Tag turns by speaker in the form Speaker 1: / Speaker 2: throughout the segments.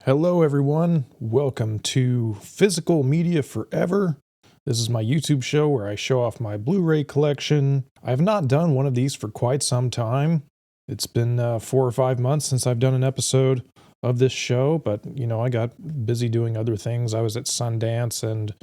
Speaker 1: Hello everyone, welcome to Physical Media Forever. This is my YouTube show where I show off my Blu-ray collection. I have not done one of these for quite some time. It's been 4 or 5 months since I've done an episode of this show, but I got busy doing other things. I was at Sundance and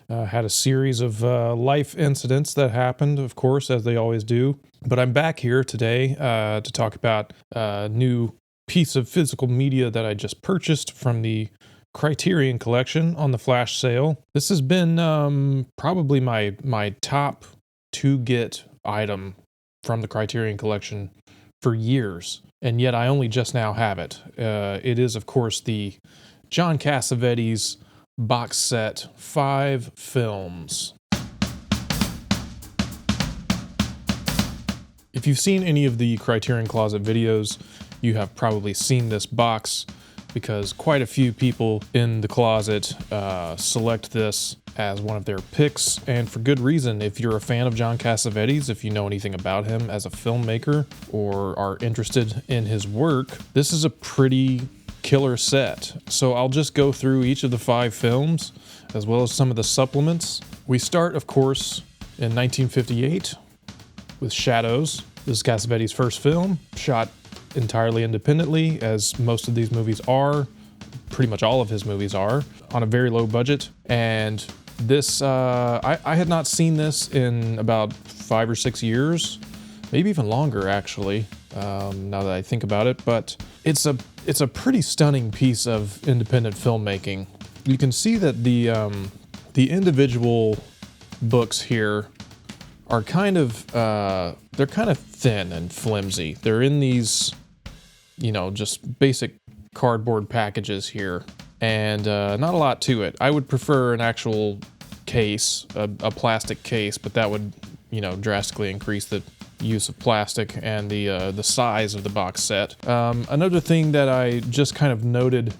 Speaker 1: had a series of life incidents that happened, of course, as they always do. But I'm back here today to talk about a new piece of physical media that I just purchased from the Criterion Collection on the flash sale. This has been probably my top to get item from the Criterion Collection for years, and yet I only just now have it. It is, of course, the John Cassavetes box set 5 films. If you've seen any of the Criterion Closet videos, you have probably seen this box because quite a few people in the closet select this as one of their picks, and for good reason. If you're a fan of John Cassavetes, if you know anything about him as a filmmaker or are interested in his work, this is a pretty killer set. So I'll just go through each of the 5 films as well as some of the supplements. We start, of course, in 1958 with Shadows. This is Cassavetes' first film, shot entirely independently, as most of these movies are. Pretty much all of his movies are, on a very low budget. And this, I had not seen this in about 5 or 6 years, maybe even longer actually, now that I think about it. But it's a pretty stunning piece of independent filmmaking. You can see that the individual books here are kind of they're kind of thin and flimsy. They're in these, just basic cardboard packages here, and not a lot to it. I would prefer an actual case, a plastic case, but that would, drastically increase the use of plastic and the size of the box set. Another thing that I just kind of noted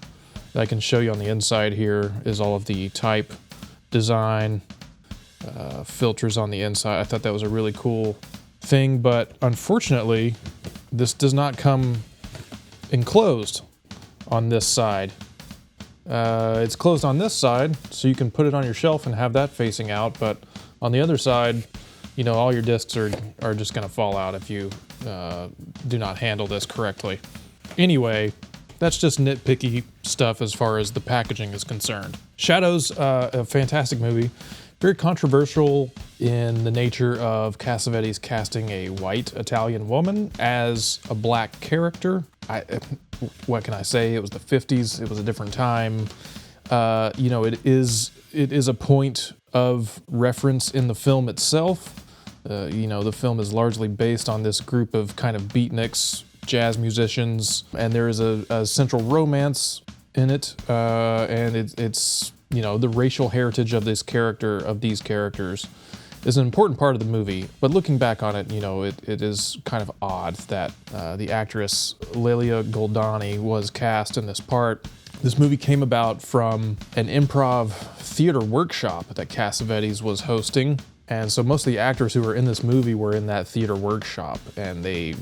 Speaker 1: that I can show you on the inside here is all of the type design, filters on the inside. I thought that was a really cool thing, but unfortunately, this does not come enclosed on this side. It's closed on this side, so you can put it on your shelf and have that facing out, but on the other side, all your discs are just going to fall out if you do not handle this correctly. Anyway, that's just nitpicky stuff as far as the packaging is concerned. Shadows, a fantastic movie. Very controversial in the nature of Cassavetes casting a white Italian woman as a black character. What can I say? It was the 50s. It was a different time. It is a point of reference in the film itself. The film is largely based on this group of kind of beatniks, jazz musicians, and there is a central romance in it, and it's the racial heritage of these characters is an important part of the movie. But looking back on it, it is kind of odd that the actress Lelia Goldani was cast in this part. This movie came about from an improv theater workshop that Cassavetes was hosting. And so most of the actors who were in this movie were in that theater workshop, and they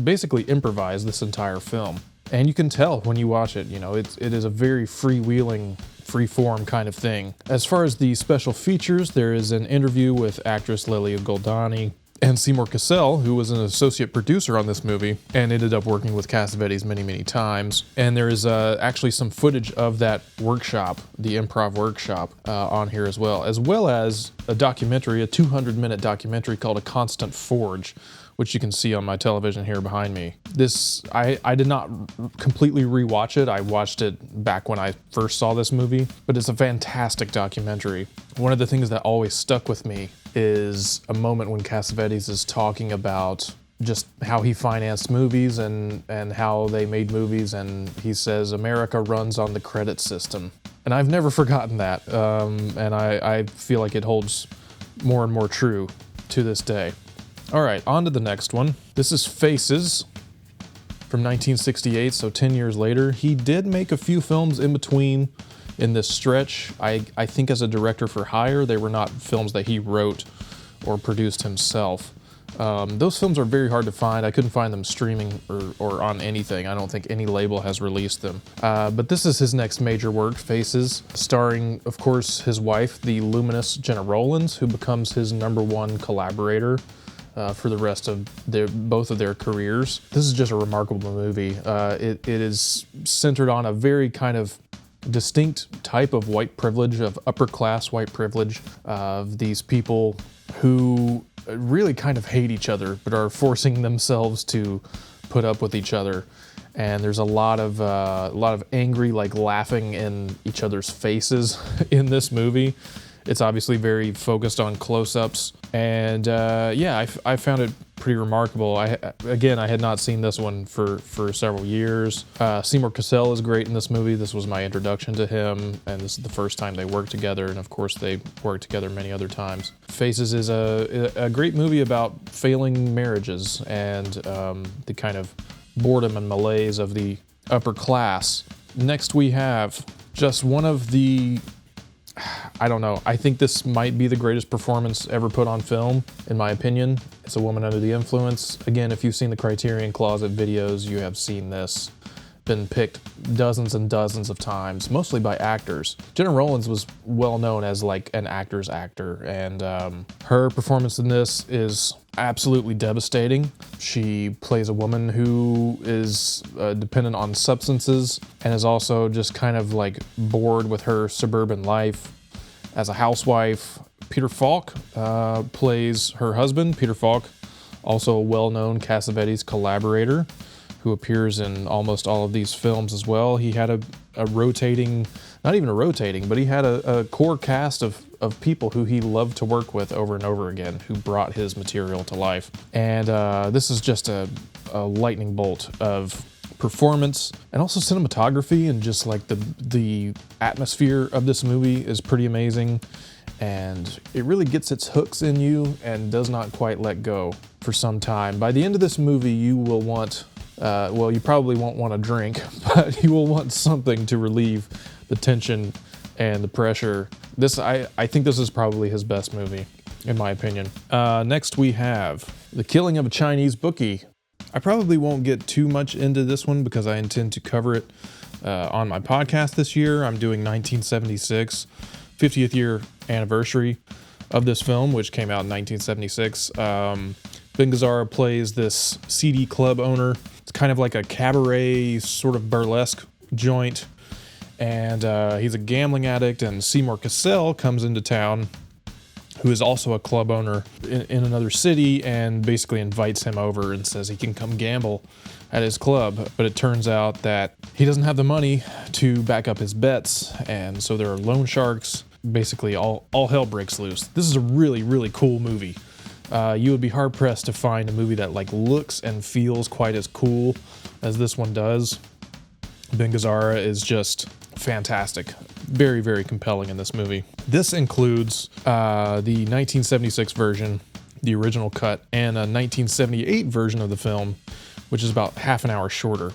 Speaker 1: basically improvised this entire film. And you can tell when you watch it, it is a very freewheeling, free-form kind of thing. As far as the special features, there is an interview with actress Lelia Goldani and Seymour Cassell, who was an associate producer on this movie and ended up working with Cassavetes many, many times. And there is actually some footage of that workshop, the improv workshop, on here as well as a documentary, a 200-minute documentary called A Constant Forge, which you can see on my television here behind me. This, I did not completely rewatch it. I watched it back when I first saw this movie, but it's a fantastic documentary. One of the things that always stuck with me is a moment when Cassavetes is talking about just how he financed movies and how they made movies, and he says, America runs on the credit system. And I've never forgotten that, and I feel like it holds more and more true to this day. All right, on to the next one. This is Faces from 1968, so 10 years later. He did make a few films in between in this stretch. I think as a director for hire, they were not films that he wrote or produced himself. Those films are very hard to find. I couldn't find them streaming or on anything. I don't think any label has released them. But this is his next major work, Faces, starring, of course, his wife, the luminous Jenna Rollins, who becomes his #1 collaborator for the rest of both of their careers. This is just a remarkable movie. It is centered on a very kind of distinct type of white privilege, of upper class white privilege, of these people who really kind of hate each other, but are forcing themselves to put up with each other. And there's a lot of angry, like, laughing in each other's faces in this movie. It's obviously very focused on close-ups, and yeah, I found it pretty remarkable. I had not seen this one for several years. Seymour Cassel is great in this movie. This was my introduction to him, and this is the first time they worked together, and of course they worked together many other times. Faces is a great movie about failing marriages and the kind of boredom and malaise of the upper class. Next we have just one of the, I don't know, I think this might be the greatest performance ever put on film, in my opinion. It's A Woman Under the Influence. Again, if you've seen the Criterion Closet videos, you have seen this. Been picked dozens and dozens of times, mostly by actors. Jenna Rollins was well known as like an actor's actor, and her performance in this is absolutely devastating. She plays a woman who is dependent on substances and is also just kind of like bored with her suburban life as a housewife. Peter Falk plays her husband. Peter Falk, also a well-known Cassavetes collaborator, who appears in almost all of these films as well. He had a rotating, not even a rotating, but he had a core cast of people who he loved to work with over and over again, who brought his material to life. And this is just a lightning bolt of performance and also cinematography, and just like the atmosphere of this movie is pretty amazing. And it really gets its hooks in you and does not quite let go for some time. By the end of this movie, you will want, well, you probably won't want a drink, but you will want something to relieve the tension and the pressure. I think this is probably his best movie, in my opinion. Next we have The Killing of a Chinese Bookie. I probably won't get too much into this one because I intend to cover it on my podcast this year. I'm doing 1976, 50th year anniversary of this film, which came out in 1976. Ben Gazzara plays this CD club owner. It's kind of like a cabaret sort of burlesque joint, and he's a gambling addict, and Seymour Cassel comes into town, who is also a club owner in another city, and basically invites him over and says he can come gamble at his club. But it turns out that he doesn't have the money to back up his bets, and so there are loan sharks. Basically all hell breaks loose. This is a really, really cool movie. You would be hard-pressed to find a movie that like looks and feels quite as cool as this one does. Ben Gazzara is just fantastic. Very, very compelling in this movie. This includes the 1976 version, the original cut, and a 1978 version of the film, which is about half an hour shorter.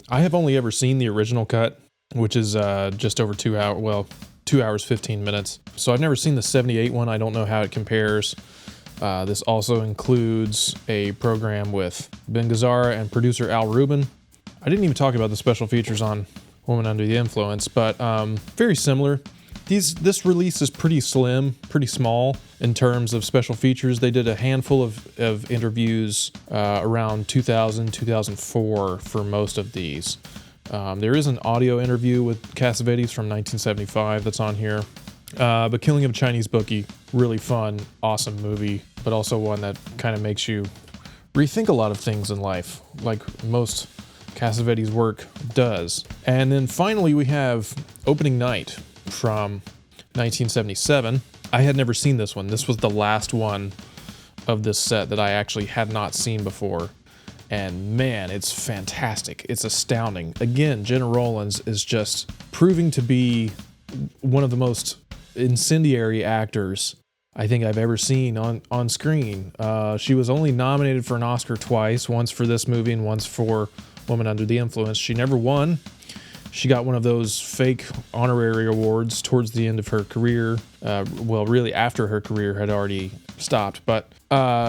Speaker 1: I have only ever seen the original cut, which is just over 2 hours, well, 2 hours, 15 minutes. So I've never seen the 78 one. I don't know how it compares. This also includes a program with Ben Gazzara and producer Al Rubin. I didn't even talk about the special features on Woman Under the Influence, but very similar. This release is pretty slim, pretty small in terms of special features. They did a handful of interviews around 2000, 2004 for most of these. There is an audio interview with Cassavetes from 1975 that's on here. But Killing of a Chinese Bookie, really fun, awesome movie, but also one that kind of makes you rethink a lot of things in life, like most Cassavetes' work does. And then finally we have Opening Night from 1977. I had never seen this one. This was the last one of this set that I actually had not seen before. And man, it's fantastic. It's astounding. Again, Jenna Rollins is just proving to be one of the most incendiary actors I think I've ever seen on screen. She was only nominated for an Oscar twice, once for this movie and once for Woman Under the Influence. She never won. She got one of those fake honorary awards towards the end of her career. Well, really after her career had already stopped. But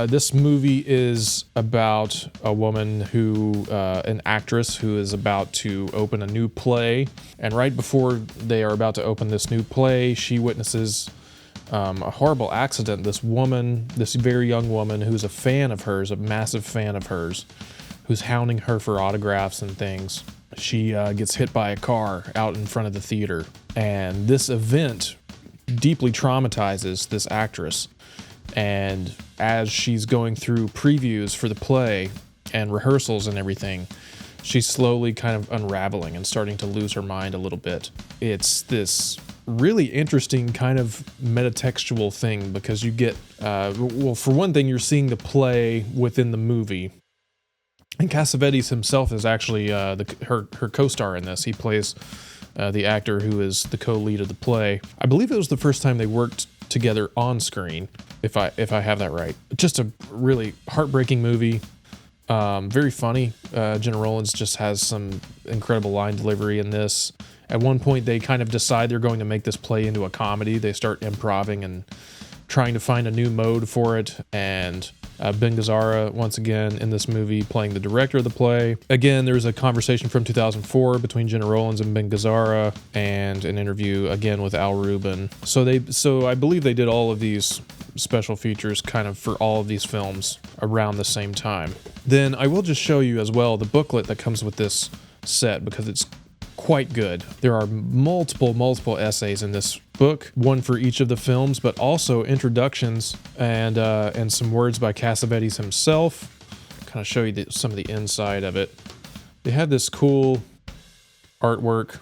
Speaker 1: this movie is about a woman who, an actress who is about to open a new play. And right before they are about to open this new play, she witnesses a horrible accident. This woman, this very young woman who's a fan of hers, a massive fan of hers, who's hounding her for autographs and things. She gets hit by a car out in front of the theater. And this event deeply traumatizes this actress. And as she's going through previews for the play and rehearsals and everything, she's slowly kind of unraveling and starting to lose her mind a little bit. It's this really interesting kind of metatextual thing because you get, well, for one thing, you're seeing the play within the movie. And Cassavetes himself is actually her co-star in this. He plays the actor who is the co-lead of the play. I believe it was the first time they worked together on screen, if I have that right. Just a really heartbreaking movie. Very funny. Gena Rowlands just has some incredible line delivery in this. At one point, they kind of decide they're going to make this play into a comedy. They start improvising and trying to find a new mode for it. And Ben Gazzara, once again, in this movie, playing the director of the play. Again, there's a conversation from 2004 between Gena Rowlands and Ben Gazzara, and an interview, again, with Al Rubin. So I believe they did all of these special features kind of for all of these films around the same time. Then I will just show you as well the booklet that comes with this set, because it's quite good. There are multiple essays in this book, one for each of the films, but also introductions and some words by Cassavetes himself. Kind of show you some of the inside of it. They had this cool artwork,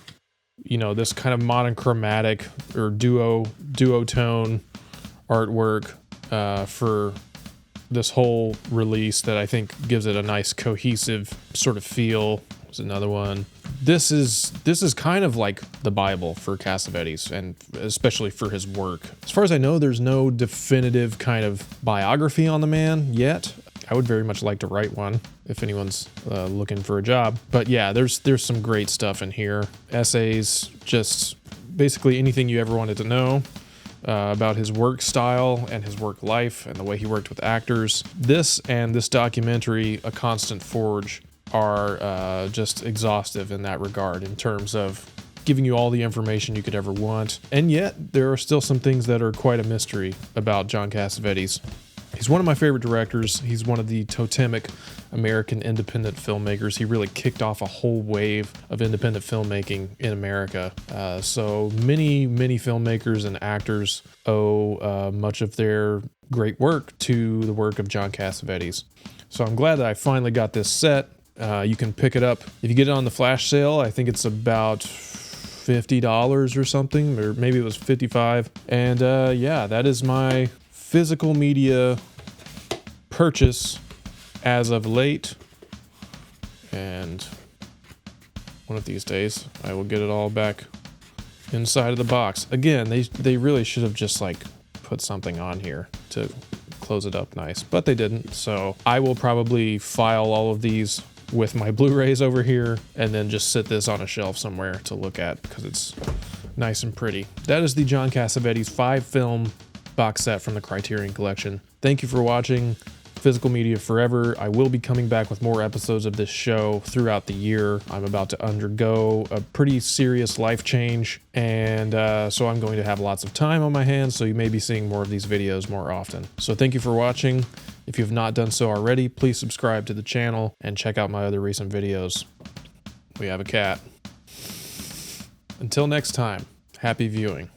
Speaker 1: you know, this kind of monochromatic or duotone artwork for this whole release that I think gives it a nice cohesive sort of feel. There's another one. This is kind of like the Bible for Cassavetes, and especially for his work. As far as I know, there's no definitive kind of biography on the man yet. I would very much like to write one if anyone's looking for a job. But yeah, there's some great stuff in here. Essays, just basically anything you ever wanted to know about his work style and his work life and the way he worked with actors. This and this documentary, A Constant Forge, are just exhaustive in that regard in terms of giving you all the information you could ever want. And yet, there are still some things that are quite a mystery about John Cassavetes. He's one of my favorite directors. He's one of the totemic American independent filmmakers. He really kicked off a whole wave of independent filmmaking in America. So many filmmakers and actors owe much of their great work to the work of John Cassavetes. So I'm glad that I finally got this set. You can pick it up. If you get it on the flash sale, I think it's about $50 or something, or maybe it was $55. And yeah, that is my physical media purchase as of late. And one of these days, I will get it all back inside of the box. Again, they really should have just like put something on here to close it up nice, but they didn't. So I will probably file all of these with my Blu-rays over here and then just sit this on a shelf somewhere to look at because it's nice and pretty. That is the John Cassavetes 5-film box set from the Criterion Collection. Thank you for watching Physical Media Forever. I will be coming back with more episodes of this show throughout the year. I'm about to undergo a pretty serious life change, and so I'm going to have lots of time on my hands, so you may be seeing more of these videos more often. So thank you for watching. If you have not done so already, please subscribe to the channel and check out my other recent videos. We have a cat. Until next time, happy viewing.